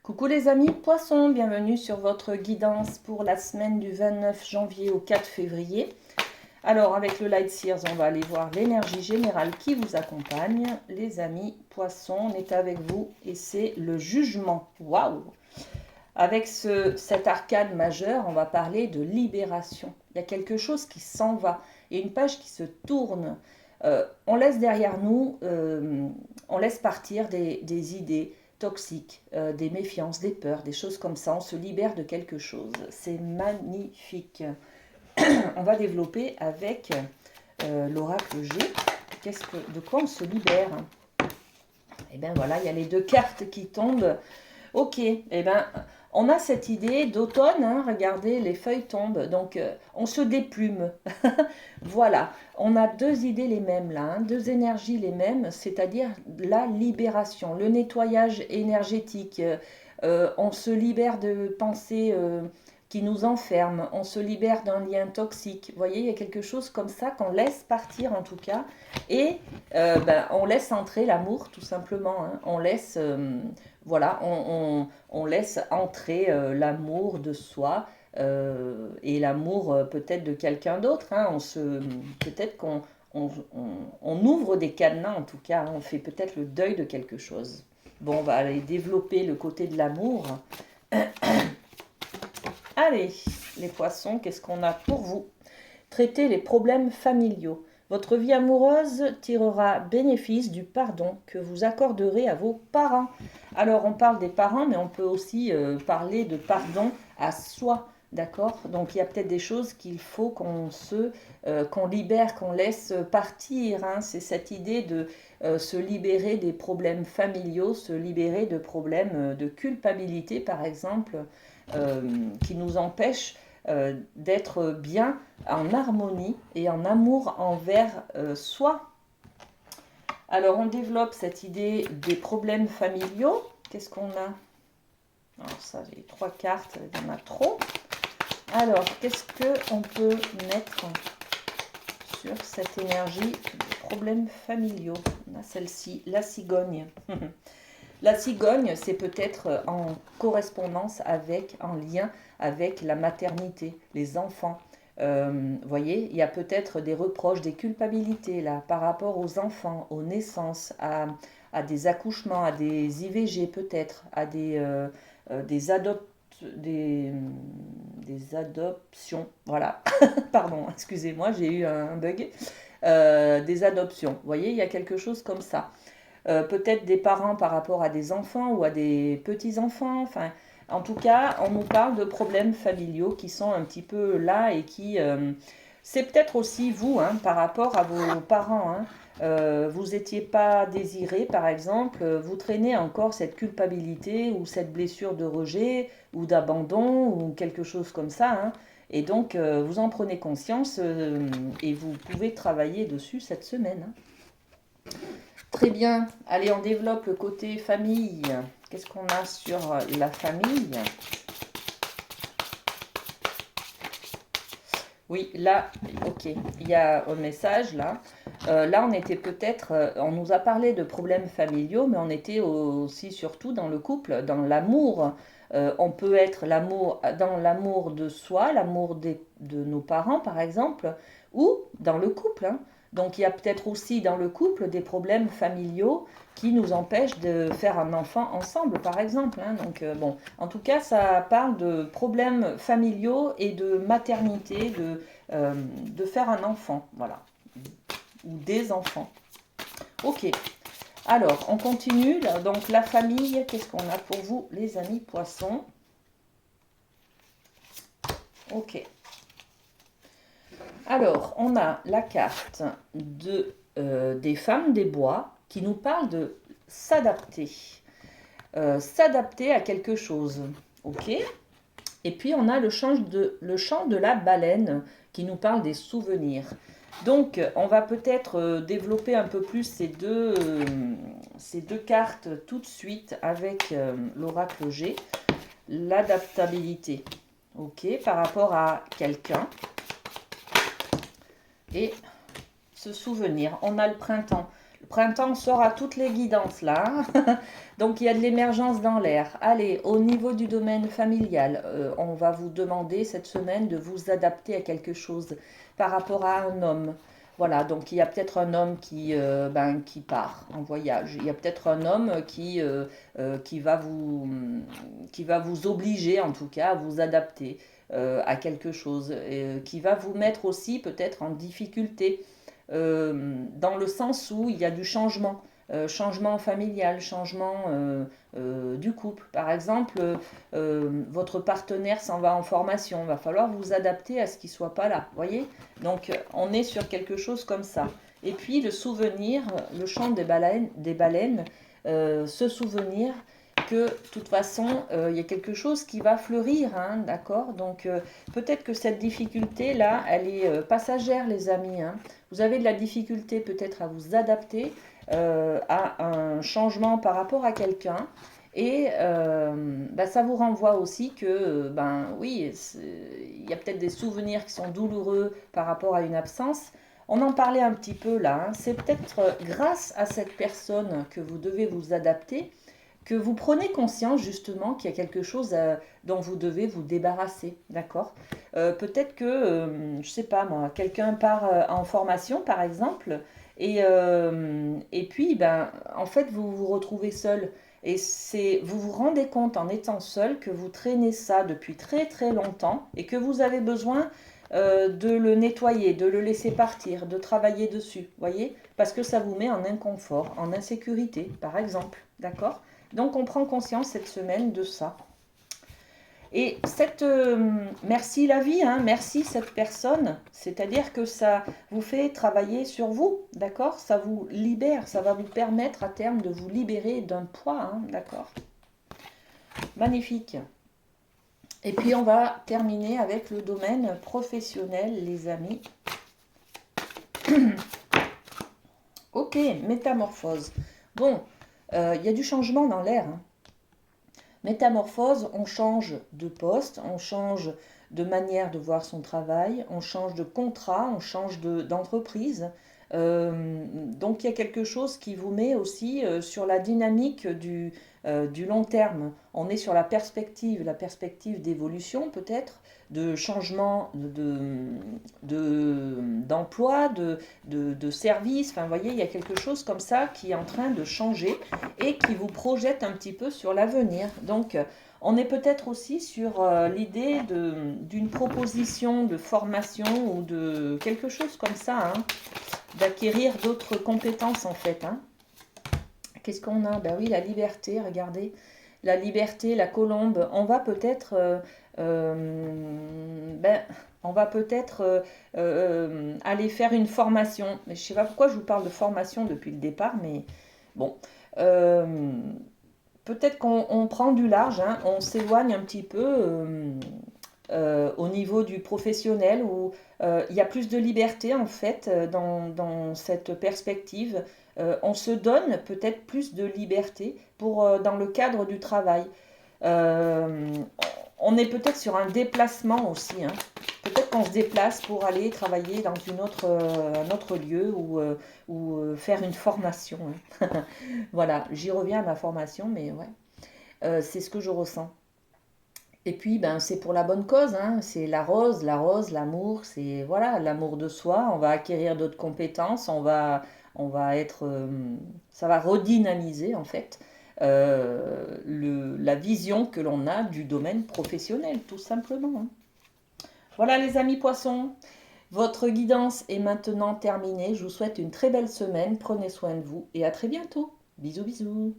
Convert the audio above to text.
Coucou les amis poissons, bienvenue sur votre guidance pour la semaine du 29 janvier au 4 février. Alors avec le Light Seers, on va aller voir l'énergie générale qui vous accompagne. Les amis poissons, on est avec vous et c'est le jugement. Waouh! Avec cet arcane majeur, on va parler de libération. Il y a quelque chose qui s'en va. Il y a une page qui se tourne. On laisse derrière nous, on laisse partir des idées toxiques, des méfiances, des peurs, des choses comme ça. On se libère de quelque chose. C'est magnifique. On va développer avec l'oracle G. De quoi on se libère? Et bien voilà, il y a les deux cartes qui tombent. Ok, eh ben, on a cette idée d'automne, hein, regardez, les feuilles tombent, donc on se déplume. Voilà, on a deux idées les mêmes là, hein, deux énergies les mêmes, c'est-à-dire la libération, le nettoyage énergétique. On se libère de pensées qui nous enferment, on se libère d'un lien toxique. Vous voyez, il y a quelque chose comme ça qu'on laisse partir en tout cas, et on laisse entrer l'amour tout simplement. Hein. On laisse... voilà, on laisse entrer l'amour de soi et l'amour peut-être de quelqu'un d'autre. Hein. Peut-être qu'on ouvre des cadenas en tout cas. Hein. On fait peut-être le deuil de quelque chose. Bon, on va aller développer le côté de l'amour. Allez, les poissons, qu'est-ce qu'on a pour vous? Traitez les problèmes familiaux. Votre vie amoureuse tirera bénéfice du pardon que vous accorderez à vos parents. Alors, on parle des parents, mais on peut aussi parler de pardon à soi, d'accord? Donc, il y a peut-être des choses qu'il faut qu'on libère, qu'on laisse partir. Hein. C'est cette idée de se libérer des problèmes familiaux, se libérer de problèmes de culpabilité, par exemple, qui nous empêchent d'être bien en harmonie et en amour envers soi. Alors on développe cette idée des problèmes familiaux. Qu'est-ce qu'on a? Alors ça, les trois cartes, il y en a trop. Alors, qu'est-ce qu'on peut mettre sur cette énergie des problèmes familiaux? On a celle-ci, la cigogne. La cigogne, c'est peut-être en correspondance avec, en lien avec la maternité, les enfants. Voyez, il y a peut-être des reproches, des culpabilités là par rapport aux enfants, aux naissances, à des accouchements, à des IVG peut-être, à des adoptions. Voilà, pardon, excusez-moi, j'ai eu un bug. Des adoptions. Vous voyez, il y a quelque chose comme ça. Peut-être des parents par rapport à des enfants ou à des petits-enfants. Enfin, en tout cas, on nous parle de problèmes familiaux qui sont un petit peu là et qui... c'est peut-être aussi vous, hein, par rapport à vos parents. Hein. Vous n'étiez pas désiré, par exemple, vous traînez encore cette culpabilité ou cette blessure de rejet ou d'abandon ou quelque chose comme ça. Hein. Et donc, vous en prenez conscience et vous pouvez travailler dessus cette semaine. Hein. Très bien. Allez, on développe le côté famille. Qu'est-ce qu'on a sur la famille? Oui, là, ok. Il y a un message là. Là, on était peut-être... on nous a parlé de problèmes familiaux, mais on était aussi surtout dans le couple, dans l'amour. On peut être dans l'amour de soi, l'amour de nos parents, par exemple, ou dans le couple. Hein. Donc, il y a peut-être aussi dans le couple des problèmes familiaux qui nous empêchent de faire un enfant ensemble, par exemple. Hein. Donc, bon, en tout cas, ça parle de problèmes familiaux et de maternité, de faire un enfant, voilà, ou des enfants. Ok, alors, on continue. Donc, la famille, qu'est-ce qu'on a pour vous, les amis poissons? Ok. Alors, on a la carte des femmes des bois qui nous parle de s'adapter. S'adapter à quelque chose. Ok. Et puis, on a le chant de la baleine qui nous parle des souvenirs. Donc, on va peut-être développer un peu plus ces deux cartes tout de suite avec l'oracle G. L'adaptabilité. Ok, par rapport à quelqu'un. Et se souvenir. On a le printemps. Le printemps sort à toutes les guidances là, hein. Donc il y a de l'émergence dans l'air. Allez, au niveau du domaine familial, on va vous demander cette semaine de vous adapter à quelque chose par rapport à un homme. Voilà, donc il y a peut-être un homme qui part en voyage. Il y a peut-être un homme qui qui va vous obliger en tout cas à vous adapter à quelque chose, qui va vous mettre aussi peut-être en difficulté dans le sens où il y a du changement. Changement familial, changement du couple. Par exemple, votre partenaire s'en va en formation, il va falloir vous adapter à ce qu'il ne soit pas là, voyez. Donc on est sur quelque chose comme ça. Et puis le souvenir, le chant des baleines se souvenir que de toute façon, il y a quelque chose qui va fleurir, hein, d'accord. Donc peut-être que cette difficulté-là, elle est passagère, les amis, hein. Vous avez de la difficulté peut-être à vous adapter à un changement par rapport à quelqu'un. Et ça vous renvoie aussi que, oui, il y a peut-être des souvenirs qui sont douloureux par rapport à une absence. On en parlait un petit peu là, hein. C'est peut-être grâce à cette personne que vous devez vous adapter, que vous prenez conscience justement qu'il y a quelque chose dont vous devez vous débarrasser, d'accord. Peut-être que, je ne sais pas moi, quelqu'un part en formation par exemple, et puis, en fait, vous vous retrouvez seul. Et vous vous rendez compte en étant seul que vous traînez ça depuis très très longtemps et que vous avez besoin de le nettoyer, de le laisser partir, de travailler dessus, voyez? Parce que ça vous met en inconfort, en insécurité, par exemple, d'accord? Donc on prend conscience cette semaine de ça. Et merci la vie, hein, merci cette personne, c'est-à-dire que ça vous fait travailler sur vous, d'accord? Ça vous libère, ça va vous permettre à terme de vous libérer d'un poids, hein, d'accord? Magnifique. Et puis on va terminer avec le domaine professionnel, les amis. Ok, métamorphose. Bon, il y a du changement dans l'air, hein. Métamorphose, on change de poste, on change de manière de voir son travail, on change de contrat, on change d'entreprise. Donc il y a quelque chose qui vous met aussi sur la dynamique du long terme. On est sur la perspective d'évolution peut-être, de changement d'emploi, de service. Enfin, vous voyez, il y a quelque chose comme ça qui est en train de changer et qui vous projette un petit peu sur l'avenir. Donc, on est peut-être aussi sur l'idée d'une proposition de formation ou de quelque chose comme ça, hein, d'acquérir d'autres compétences en fait, hein. Qu'est-ce qu'on a? Ben oui, la liberté, regardez. La liberté, la colombe. On va peut-être aller faire une formation. Mais je ne sais pas pourquoi je vous parle de formation depuis le départ, mais bon. Peut-être qu'on prend du large, hein, on s'éloigne un petit peu au niveau du professionnel où il y a plus de liberté en fait dans cette perspective. On se donne peut-être plus de liberté dans le cadre du travail. Euh, on est peut-être sur un déplacement aussi, hein. Peut-être qu'on se déplace pour aller travailler dans un autre lieu ou faire une formation, hein. Voilà, j'y reviens à ma formation, mais ouais, c'est ce que je ressens. Et puis, c'est pour la bonne cause, hein. C'est l'amour, c'est voilà, l'amour de soi. On va acquérir d'autres compétences, on va être, ça va redynamiser en fait la vision que l'on a du domaine professionnel, tout simplement, hein. Voilà les amis poissons, votre guidance est maintenant terminée. Je vous souhaite une très belle semaine, prenez soin de vous et à très bientôt. Bisous bisous.